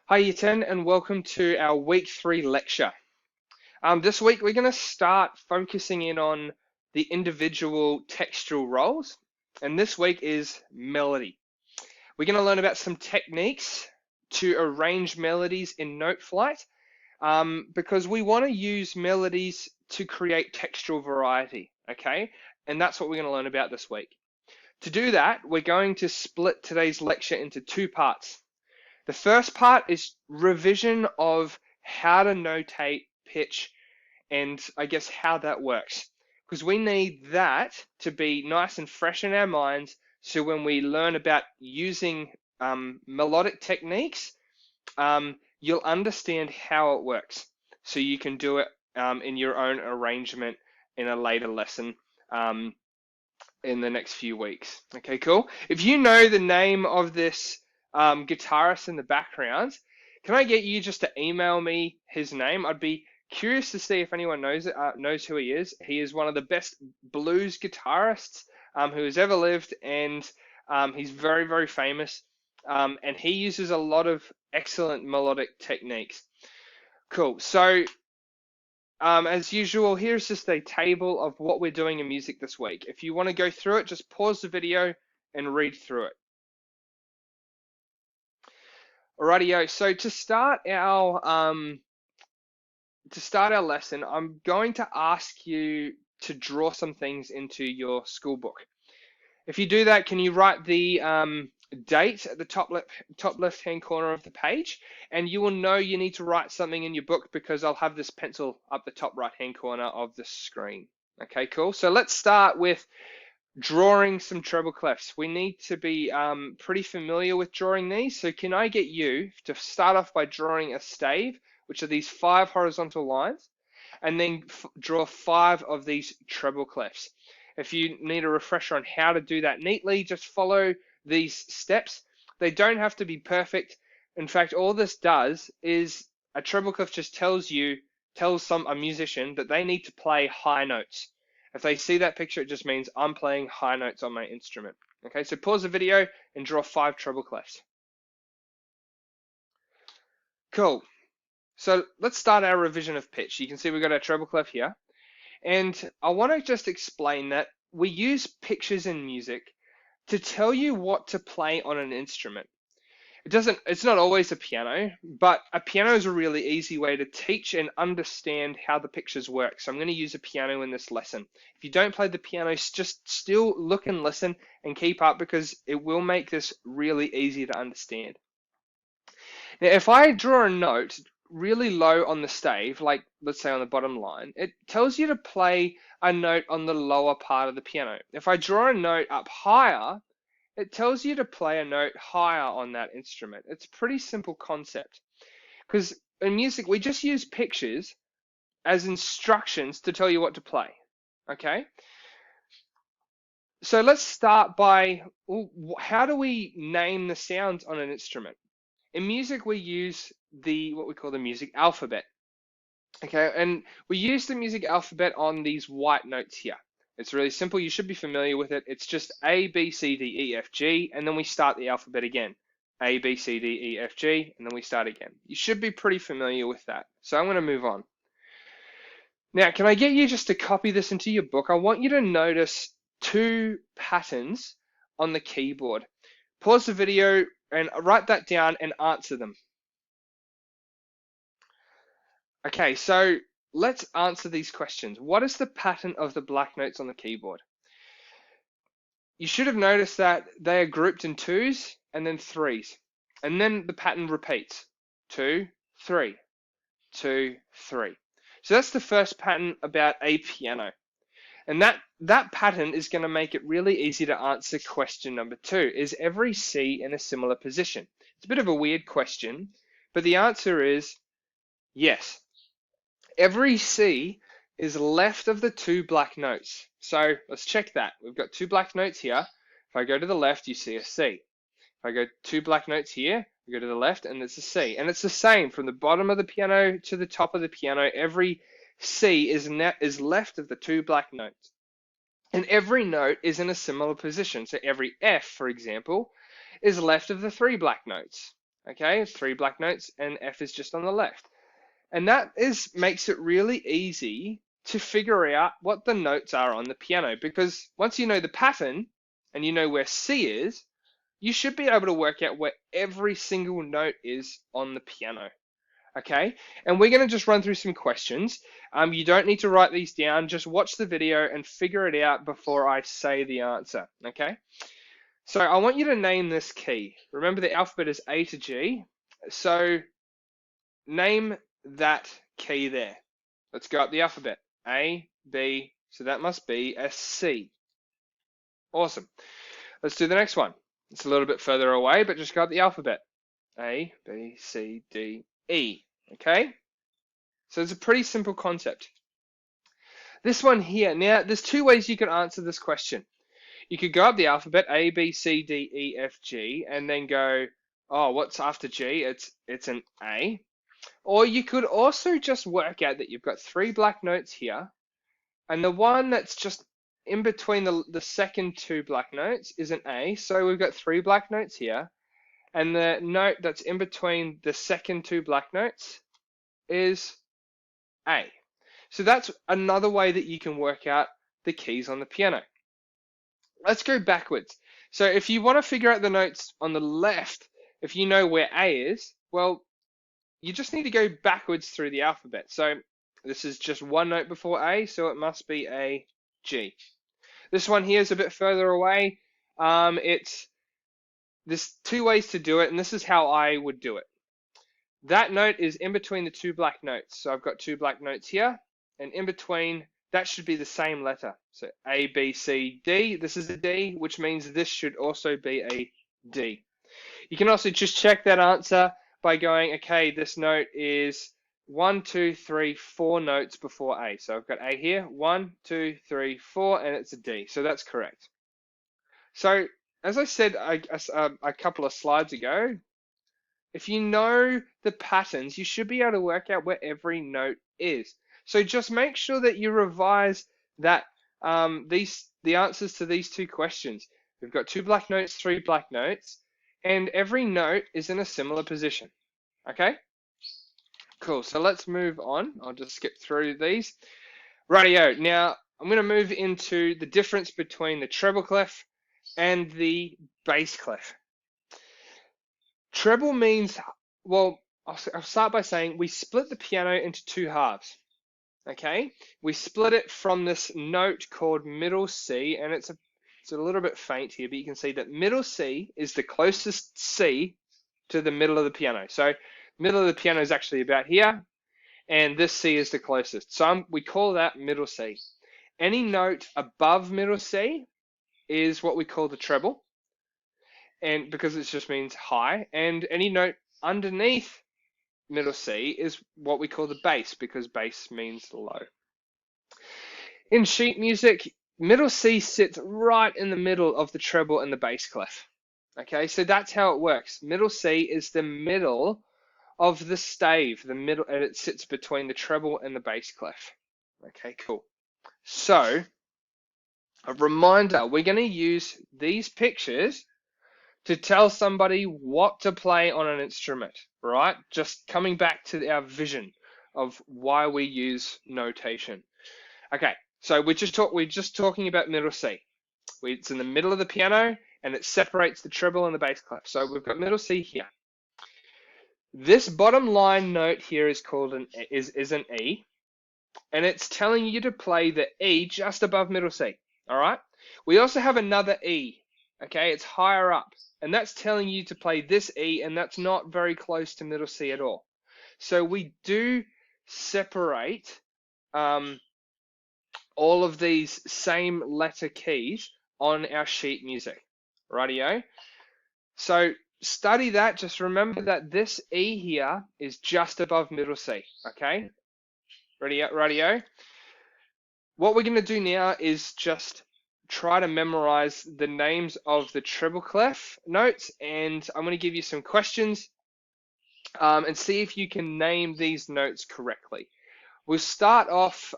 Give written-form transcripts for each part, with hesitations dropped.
Hi, Yitin, and welcome to our week 3 lecture. This week we're going to start focusing in on the individual textual roles, and this week is melody. We're going to learn about some techniques to arrange melodies in note flight because we want to use melodies to create textual variety, okay? And that's what we're going to learn about this week. To do that, we're going to split today's lecture into two parts. The first part is revision of how to notate pitch and I guess how that works. Because we need that to be nice and fresh in our minds so when we learn about using melodic techniques, you'll understand how it works. So you can do it in your own arrangement in a later lesson in the next few weeks. Okay, cool. If you know the name of this guitarist in the background, can I get you just to email me his name? I'd be curious to see if anyone knows who he is. He is one of the best blues guitarists who has ever lived, and he's very, very famous. And he uses a lot of excellent melodic techniques. Cool. So as usual, here's just a table of what we're doing in music this week. If you want to go through it, just pause the video and read through it. Alrighty, so to start our lesson, I'm going to ask you to draw some things into your school book. If you do that, can you write the date at the top left-hand corner of the page? And you will know you need to write something in your book because I'll have this pencil up the top right-hand corner of the screen. Okay, cool. So let's start with drawing some treble clefs. We need to be pretty familiar with drawing these. So can I get you to start off by drawing a stave, which are these 5 horizontal lines, and then draw 5 of these treble clefs. If you need a refresher on how to do that neatly, just follow these steps. They don't have to be perfect. In fact, all this does is a treble clef just tells a musician that they need to play high notes. If they see that picture, it just means I'm playing high notes on my instrument. Okay, so pause the video and draw 5 treble clefs. Cool. So let's start our revision of pitch. You can see we've got our treble clef here. And I want to just explain that we use pictures in music to tell you what to play on an instrument. It's not always a piano, but a piano is a really easy way to teach and understand how the pictures work. So I'm going to use a piano in this lesson. If you don't play the piano, just still look and listen and keep up because it will make this really easy to understand. Now, if I draw a note really low on the stave, like let's say on the bottom line, it tells you to play a note on the lower part of the piano. If I draw a note up higher, it tells you to play a note higher on that instrument. It's a pretty simple concept because in music, we just use pictures as instructions to tell you what to play, okay? So let's start by, how do we name the sounds on an instrument? In music, we use what we call the music alphabet, okay? And we use the music alphabet on these white notes here. It's really simple. You should be familiar with it. It's just A, B, C, D, E, F, G, and then we start the alphabet again. A, B, C, D, E, F, G, and then we start again. You should be pretty familiar with that. So I'm going to move on. Now, can I get you just to copy this into your book? I want you to notice 2 patterns on the keyboard. Pause the video and write that down and answer them. Okay, so let's answer these questions. What is the pattern of the black notes on the keyboard? You should have noticed that they are grouped in 2s and then 3s. And then the pattern repeats. 2, 3, 2, 3. So that's the first pattern about a piano. And that pattern is going to make it really easy to answer question number 2. Is every C in a similar position? It's a bit of a weird question, but the answer is yes. Every C is left of the 2 black notes. So let's check that. We've got 2 black notes here. If I go to the left, you see a C. If I go 2 black notes here, we go to the left and it's a C. And it's the same from the bottom of the piano to the top of the piano. Every C is left of the 2 black notes. And every note is in a similar position. So every F, for example, is left of the 3 black notes. Okay, 3 black notes, and F is just on the left. And that makes it really easy to figure out what the notes are on the piano, because once you know the pattern and you know where C is, you should be able to work out where every single note is on the piano. Okay, and we're going to just run through some questions. You don't need to write these down, just watch the video and figure it out before I say the answer. Okay, so I want you to name this key. Remember, the alphabet is A to G, so name that key there. Let's go up the alphabet. A, B, so that must be a C. Awesome. Let's do the next one. It's a little bit further away, but just go up the alphabet. A, B, C, D, E. Okay? So it's a pretty simple concept. This one here, now there's 2 ways you can answer this question. You could go up the alphabet, A, B, C, D, E, F, G, and then go, oh, what's after G? It's an A. Or you could also just work out that you've got 3 black notes here, and the one that's just in between the second 2 black notes is an A. So we've got 3 black notes here, and the note that's in between the second 2 black notes is A. So that's another way that you can work out the keys on the piano. Let's go backwards. So if you want to figure out the notes on the left, if you know where A is, well, you just need to go backwards through the alphabet. So this is just 1 note before A, so it must be a G. This one here is a bit further away. There's 2 ways to do it, and this is how I would do it. That note is in between the 2 black notes. So I've got 2 black notes here, and in between, that should be the same letter. So A, B, C, D. This is a D, which means this should also be a D. You can also just check that answer by going, okay, this note is 1, 2, 3, 4 notes before A. So I've got A here, 1, 2, 3, 4, and it's a D. So that's correct. So as I said a couple of slides ago, if you know the patterns, you should be able to work out where every note is. So just make sure that you revise that the answers to these 2 questions. We've got 2 black notes, 3 black notes, and every note is in a similar position. Okay? Cool. So let's move on. I'll just skip through these. Rightio. Now I'm going to move into the difference between the treble clef and the bass clef. Treble means, well, I'll start by saying we split the piano into 2 halves. Okay, we split it from this note called middle C, and it's a little bit faint here, but you can see that middle C is the closest C to the middle of the piano. So middle of the piano is actually about here, and this C is the closest. So we call that middle C. Any note above middle C is what we call the treble, and because it just means high, and any note underneath middle C is what we call the bass, because bass means low. In sheet music, middle C sits right in the middle of the treble and the bass clef. Okay, so that's how it works. Middle C is the middle of the stave, the middle, and it sits between the treble and the bass clef. Okay, cool. So, a reminder, we're going to use these pictures to tell somebody what to play on an instrument, right? Just coming back to our vision of why we use notation. Okay, so we're just talking about middle C. It's in the middle of the piano, and it separates the treble and the bass clef. So we've got middle C here. This bottom line note here is called an E, and it's telling you to play the E just above middle C. All right. We also have another E. Okay, it's higher up, and that's telling you to play this E, and that's not very close to middle C at all. So we do separate all of these same letter keys on our sheet music. Rightio? So study that. Just remember that this E here is just above middle C. Okay? Rightio? What we're going to do now is just try to memorize the names of the treble clef notes, and I'm going to give you some questions and see if you can name these notes correctly. We'll start off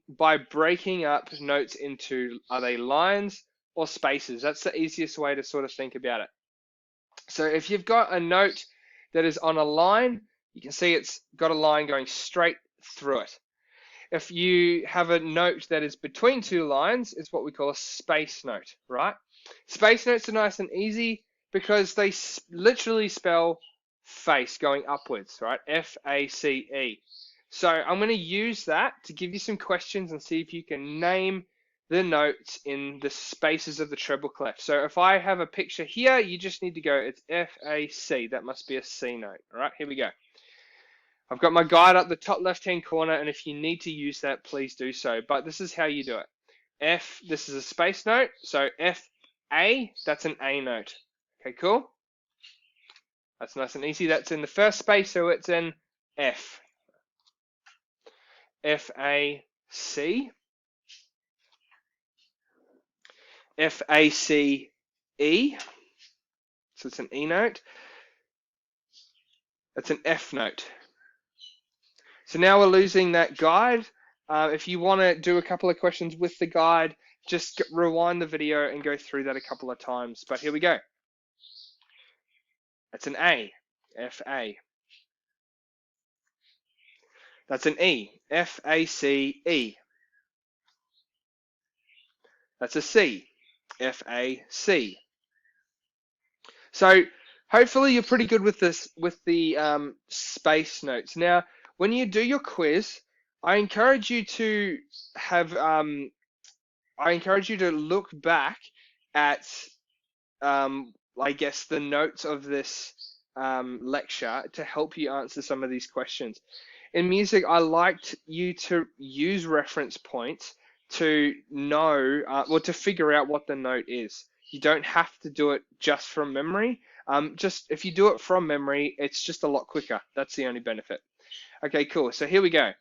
by breaking up notes into, are they lines or spaces? That's the easiest way to sort of think about it. So if you've got a note that is on a line, you can see it's got a line going straight through it. If you have a note that is between two lines, it's what we call a space note, right? Space notes are nice and easy because they literally spell face going upwards, right? F-A-C-E. So I'm going to use that to give you some questions and see if you can name the notes in the spaces of the treble clef. So if I have a picture here, you just need to go, it's F-A-C. That must be a C note. All right, here we go. I've got my guide up the top left-hand corner, and if you need to use that, please do so. But this is how you do it. F, this is a space note, so F-A, that's an A note. Okay, cool? That's nice and easy. That's in the first space, so it's in F. F-A-C. F-A-C-E. So it's an E note. That's an F note. So now we're losing that guide. If you want to do a couple of questions with the guide, just rewind the video and go through that a couple of times. But here we go. That's an A, F-A. That's an E, F-A-C-E. That's a C, F-A-C. So hopefully you're pretty good with this, with the space notes. Now, when you do your quiz, I encourage you to have, I encourage you to look back at, I guess, the notes of this lecture to help you answer some of these questions. In music, I liked you to use reference points to know, or to figure out what the note is. You don't have to do it just from memory. Just if you do it from memory, it's just a lot quicker. That's the only benefit. Okay, cool. So here we go.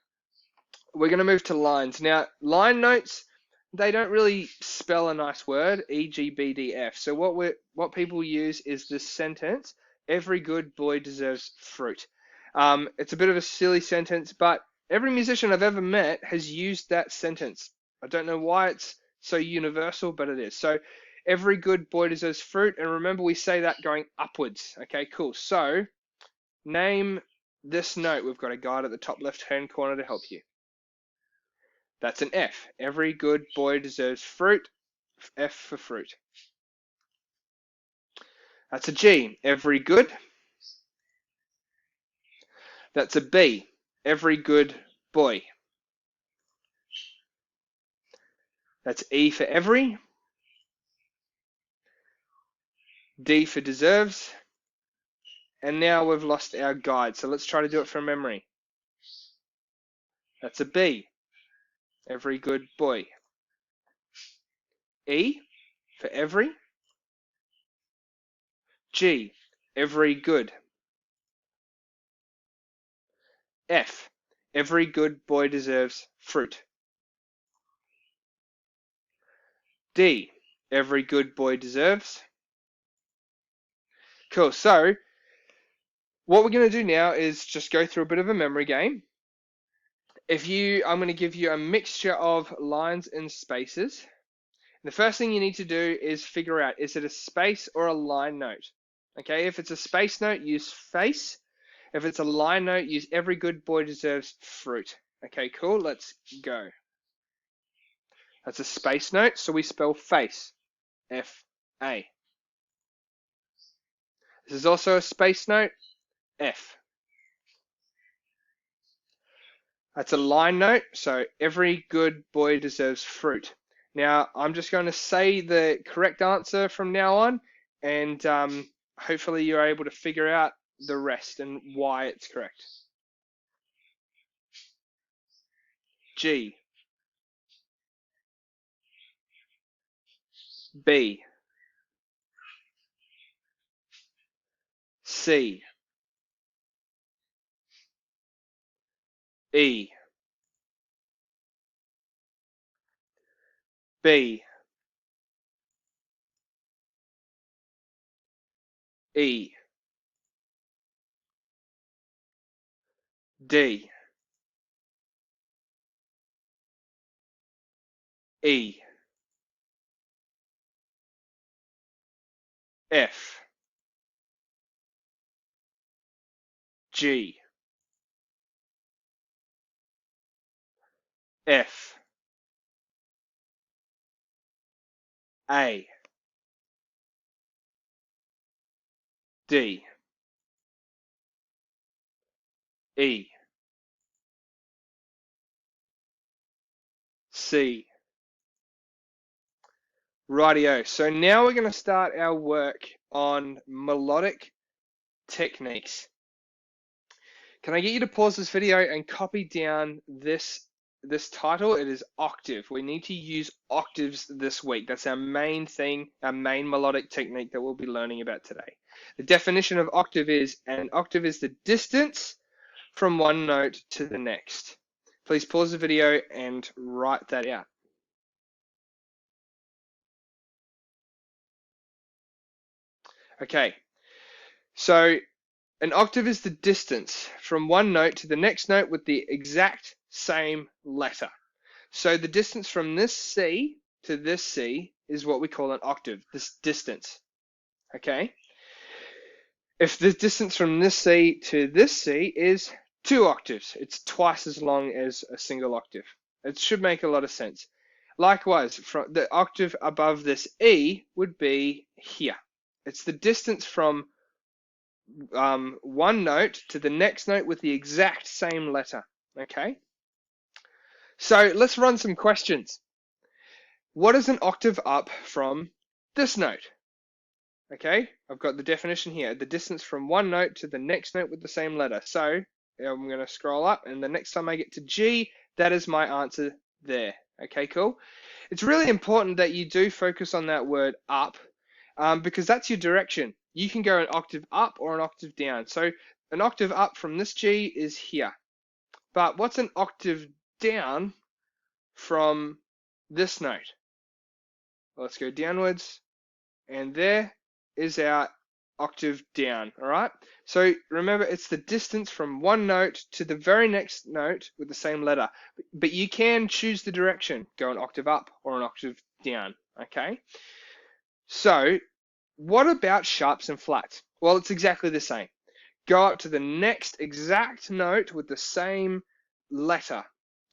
We're going to move to lines. Now, line notes, they don't really spell a nice word, E, G, B, D, F. So what people use is this sentence, every good boy deserves fruit. It's a bit of a silly sentence, but every musician I've ever met has used that sentence. I don't know why it's so universal, but it is. So every good boy deserves fruit. And remember, we say that going upwards. Okay, cool. So name this note. We've got a guide at the top left-hand corner to help you. That's an F. Every good boy deserves fruit. F for fruit. That's a G. Every good. That's a B. Every good boy. That's E for every. D for deserves. And now we've lost our guide. So let's try to do it from memory. That's a B. Every good boy. E for every. G. Every good. F. Every good boy deserves fruit. D. Every good boy deserves. Cool. So what we're going to do now is just go through a bit of a memory game. I'm going to give you a mixture of lines and spaces. The first thing you need to do is figure out, is it a space or a line note? Okay, if it's a space note, use face. If it's a line note, use every good boy deserves fruit. Okay, cool, let's go. That's a space note, so we spell face, F-A. This is also a space note, F. That's a line note, so every good boy deserves fruit. Now, I'm just going to say the correct answer from now on, and hopefully you're able to figure out the rest and why it's correct. G. B. C. E. B. E. D. E. F. G, F, A, D, E, C. Rightio. So now we're going to start our work on melodic techniques. Can I get you to pause this video and copy down this title? It is octave. We need to use octaves this week. That's our main thing, our main melodic technique that we'll be learning about today. The definition of octave is, an octave is the distance from one note to the next. Please pause the video and write that out. Okay, so an octave is the distance from one note to the next note with the exact same letter. So the distance from this C to this C is what we call an octave, this distance. Okay? If the distance from this C to this C is 2 octaves, it's twice as long as a single octave. It should make a lot of sense. Likewise, from the octave above this E would be here. It's the distance from one note to the next note with the exact same letter. Okay? So let's run some questions. What is an octave up from this note? Okay, I've got the definition here. The distance from one note to the next note with the same letter. So I'm going to scroll up, and the next time I get to G, that is my answer there. Okay, cool. It's really important that you do focus on that word up, because that's your direction. You can go an octave up or an octave down. So an octave up from this G is here. But what's an octave down from this note? Well, let's go downwards, and there is our octave down, all right? So remember, it's the distance from one note to the very next note with the same letter. But you can choose the direction, go an octave up or an octave down, okay? So what about sharps and flats? Well, it's exactly the same. Go up to the next exact note with the same letter,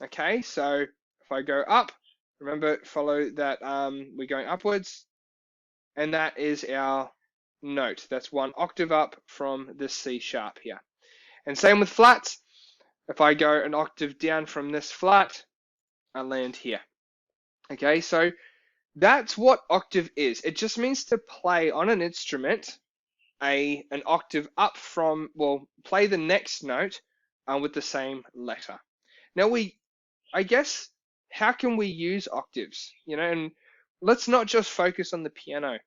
okay? So if I go up, remember, follow that, we're going upwards, and that is our note. That's one octave up from this C sharp here. And same with flats. If I go an octave down from this flat, I land here. Okay, so that's what octave is. It just means to play on an instrument an octave up from, well, play the next note with the same letter. Now I guess, how can we use octaves? You know, and let's not just focus on the piano.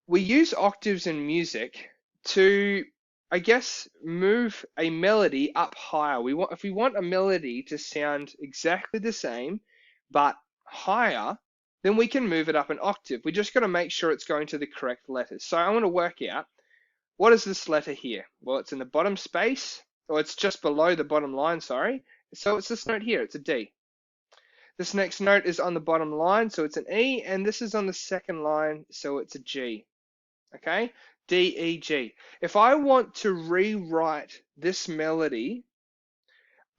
We use octaves in music to, I guess, move a melody up higher. If we want a melody to sound exactly the same, but higher, then we can move it up an octave. We just got to make sure it's going to the correct letters. So I want to work out, what is this letter here? Well, it's in the bottom space, or it's just below the bottom line, sorry. So it's this note here, it's a D. This next note is on the bottom line, so it's an E, and this is on the second line, so it's a G. Okay, D, E, G. If I want to rewrite this melody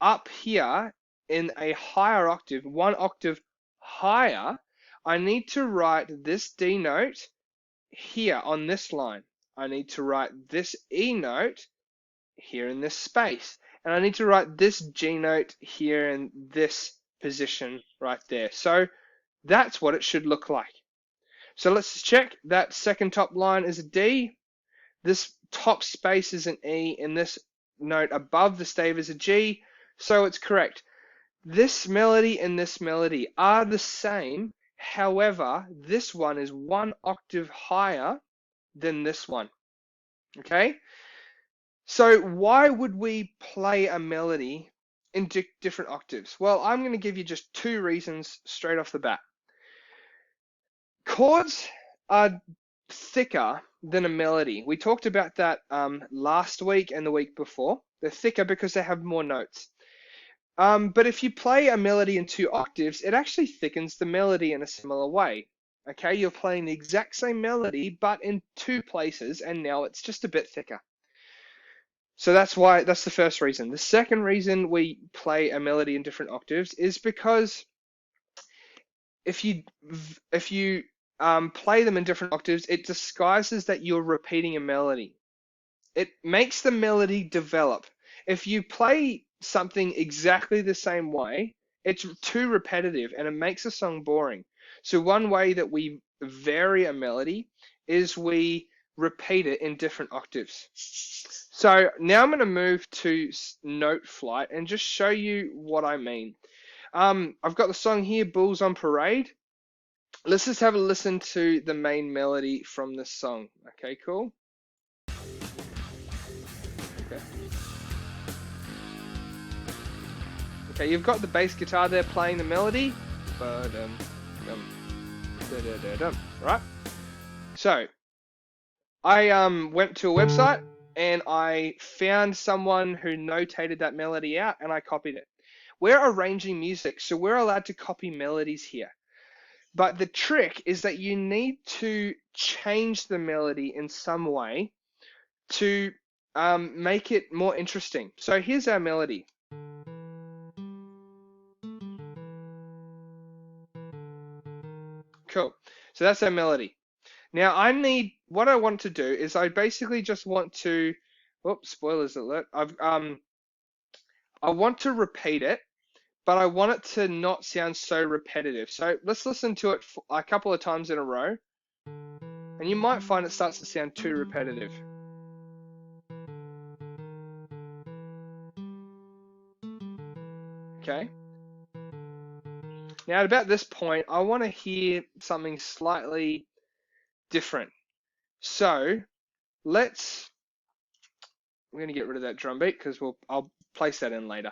up here in a higher octave, one octave higher, I need to write this D note here on this line. I need to write this E note here in this space. And I need to write this G note here in this position right there. So that's what it should look like. So let's check. That second top line is a D. This top space is an E, and this note above the stave is a G. So it's correct. This melody and this melody are the same. However, this one is one octave higher than this one. Okay? So why would we play a melody in different octaves? Well, I'm going to give you just 2 reasons straight off the bat. Chords are thicker than a melody. We talked about that last week and the week before. They're thicker because they have more notes. But if you play a melody in 2 octaves, it actually thickens the melody in a similar way. Okay, you're playing the exact same melody, but in 2 places, and now it's just a bit thicker. So that's the first reason. The second reason we play a melody in different octaves is because if you play them in different octaves, it disguises that you're repeating a melody. It makes the melody develop. If you play something exactly the same way, it's too repetitive and it makes a song boring. So one way that we vary a melody is we repeat it in different octaves. So now I'm going to move to note flight and just show you what I mean. I've got the song here, Bulls on Parade. Let's just have a listen to the main melody from this song. Okay, cool. Okay. Okay, you've got the bass guitar there playing the melody. Right? So, I went to a website and I found someone who notated that melody out and I copied it. We're arranging music, so we're allowed to copy melodies here. But the trick is that you need to change the melody in some way to make it more interesting. So here's our melody. Cool. So that's our melody. Now what I want to do is I basically just want to, whoops, spoilers alert. I want to repeat it, but I want it to not sound so repetitive. So let's listen to it a couple of times in a row, and you might find it starts to sound too repetitive. Okay. Now at about this point, I want to hear something slightly different. So I'm going to get rid of that drum beat because I'll place that in later.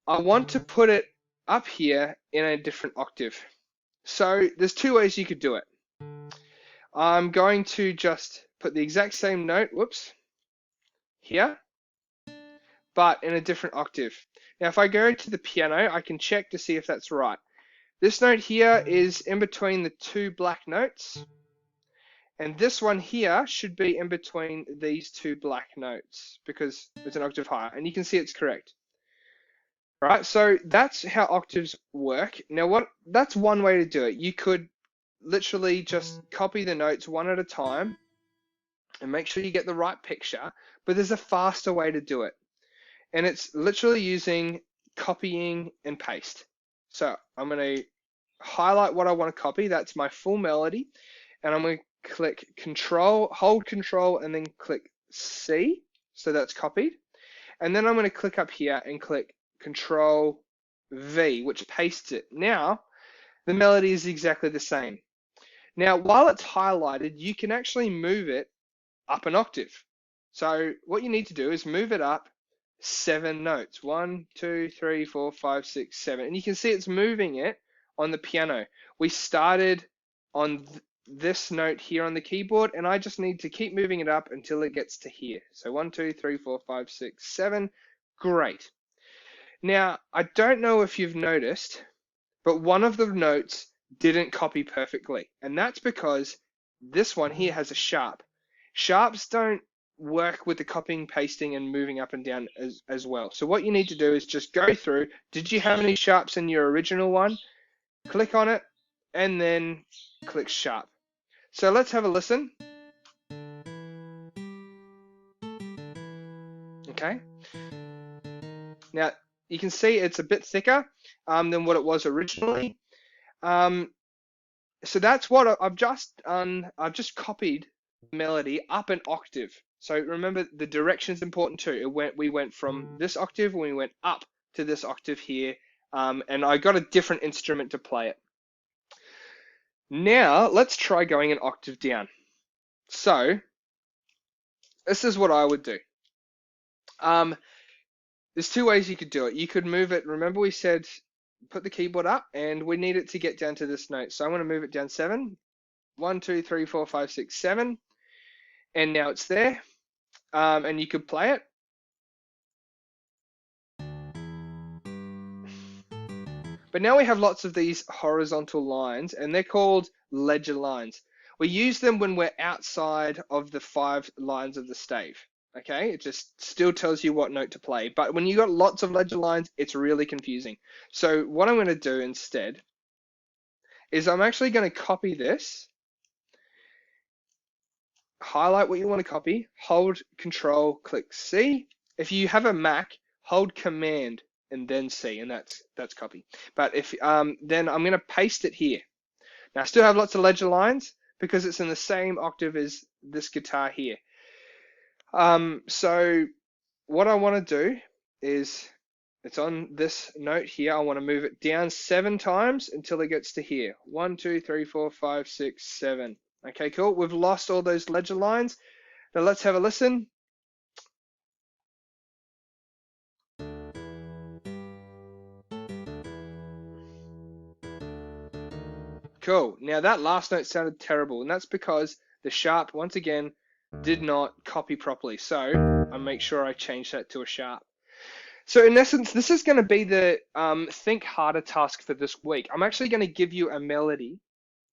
I want to put it up here in a different octave. So there's two ways you could do it. I'm going to just put the exact same note, whoops, here, but in a different octave. Now if I go to the piano, I can check to see if that's right. This note here is in between the two black notes, and this one here should be in between these two black notes because it's an octave higher, and you can see it's correct. Right, so that's how octaves work. Now that's one way to do it. You could literally just copy the notes one at a time and make sure you get the right picture, but there's a faster way to do it. And it's literally using copying and paste. So I'm going to highlight what I want to copy. That's my full melody. And I'm going to click hold control, and then click C. So that's copied. And then I'm going to click up here and click Control V, which pastes it. Now, the melody is exactly the same. Now, while it's highlighted, you can actually move it up an octave. So what you need to do is move it up 7 notes. 1, 2, 3, 4, 5, 6, 7. And you can see it's moving it on the piano. We started on this note here on the keyboard, and I just need to keep moving it up until it gets to here. So 1, 2, 3, 4, 5, 6, 7. Great. Now, I don't know if you've noticed, but one of the notes didn't copy perfectly. And that's because this one here has a sharp. Sharps don't work with the copying, pasting, and moving up and down as well. So what you need to do is just go through. Did you have any sharps in your original one? Click on it, and then click sharp. So let's have a listen. Okay. Now, you can see it's a bit thicker than what it was originally. So that's what I've just copied the melody up an octave. So remember, the direction is important too. We went from this octave and we went up to this octave here, and I got a different instrument to play it. Now let's try going an octave down. So this is what I would do. There's two ways you could do it. You could move it. Remember we said put the keyboard up, and we need it to get down to this note. So I'm going to move it down 7. 1, 2, 3, 4, 5, 6, 7. And now it's there. And you could play it. But now we have lots of these horizontal lines, and they're called ledger lines. We use them when we're outside of the 5 lines of the stave. Okay, it just still tells you what note to play. But when you got lots of ledger lines, it's really confusing. So what I'm going to do instead is I'm actually going to copy this, highlight what you want to copy, hold Control, click C. If you have a Mac, hold Command and then C, and that's copy. But if then I'm going to paste it here. Now I still have lots of ledger lines because it's in the same octave as this guitar here. So what I want to do is, it's on this note here. I want to move it down 7 times until it gets to here. 1, 2, 3, 4, 5, 6, 7. Okay, cool. We've lost all those ledger lines. Now let's have a listen. Cool. Now that last note sounded terrible, and that's because the sharp, once again, did not copy properly. So I make sure I change that to a sharp. So in essence, this is going to be the think harder task for this week. I'm actually going to give you a melody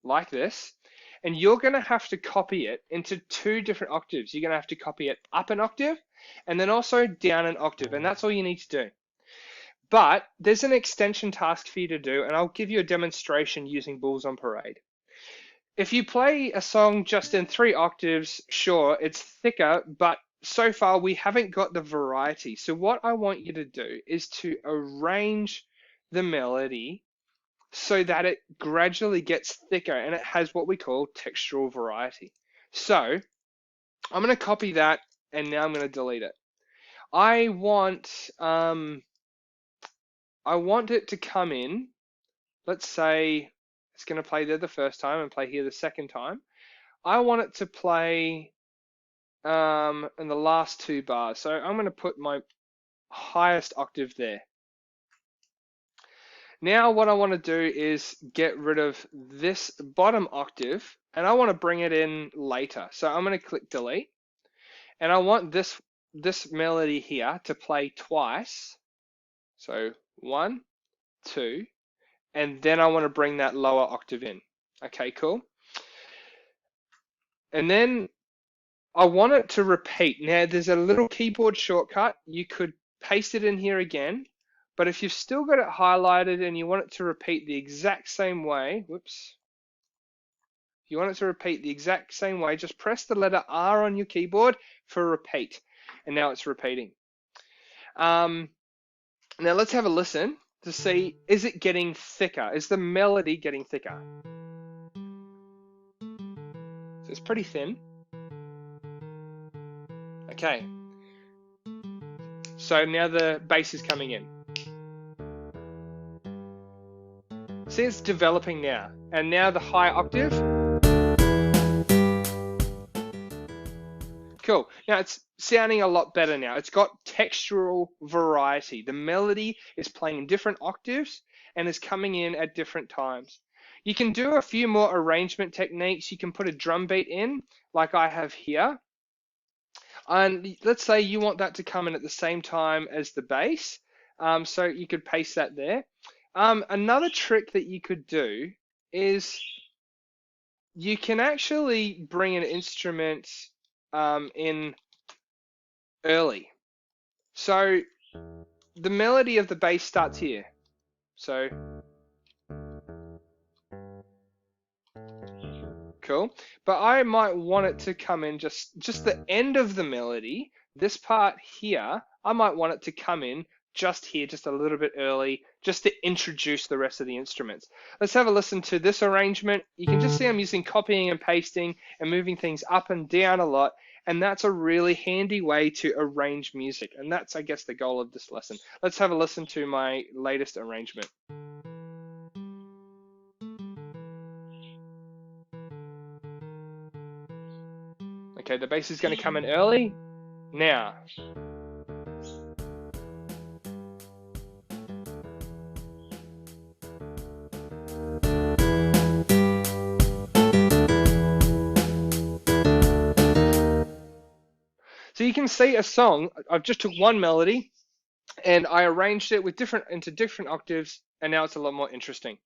like this, and you're going to have to copy it into 2 different octaves. You're going to have to copy it up an octave and then also down an octave, and that's all you need to do. But there's an extension task for you to do, and I'll give you a demonstration using Bulls on Parade. If you play a song just in 3 octaves, sure, it's thicker, but so far we haven't got the variety. So what I want you to do is to arrange the melody so that it gradually gets thicker and it has what we call textural variety. So I'm going to copy that, and now I'm going to delete it. I want it to come in. Let's say it's going to play there the first time and play here the second time. I want it to play in the last 2 bars. So I'm going to put my highest octave there. Now what I want to do is get rid of this bottom octave, and I want to bring it in later. So I'm going to click delete, and I want this melody here to play twice. So 1, 2, and then I want to bring that lower octave in. Okay, cool. And then I want it to repeat. Now there's a little keyboard shortcut. You could paste it in here again, but if you've still got it highlighted and you want it to repeat the exact same way, whoops. If you want it to repeat the exact same way, just press the letter R on your keyboard for repeat. And now it's repeating. Now let's have a listen to see, is it getting thicker? Is the melody getting thicker? So it's pretty thin. Okay. So now the bass is coming in. See, it's developing now. And now the high octave. Cool. Now it's sounding a lot better now. It's got textural variety. The melody is playing in different octaves and is coming in at different times. You can do a few more arrangement techniques. You can put a drum beat in, like I have here. And let's say you want that to come in at the same time as the bass. So you could paste that there. Another trick that you could do is you can actually bring an instrument in early. So the melody of the bass starts here. So cool. But I might want it to come in just the end of the melody. This part here, I might want it to come in just here, just a little bit early, just to introduce the rest of the instruments. Let's have a listen to this arrangement. You can just see I'm using copying and pasting and moving things up and down a lot. And that's a really handy way to arrange music. And that's, I guess, the goal of this lesson. Let's have a listen to my latest arrangement. Okay, the bass is going to come in early. Now. So you can see a song, I've just took one melody and I arranged it with into different octaves, and now it's a lot more interesting.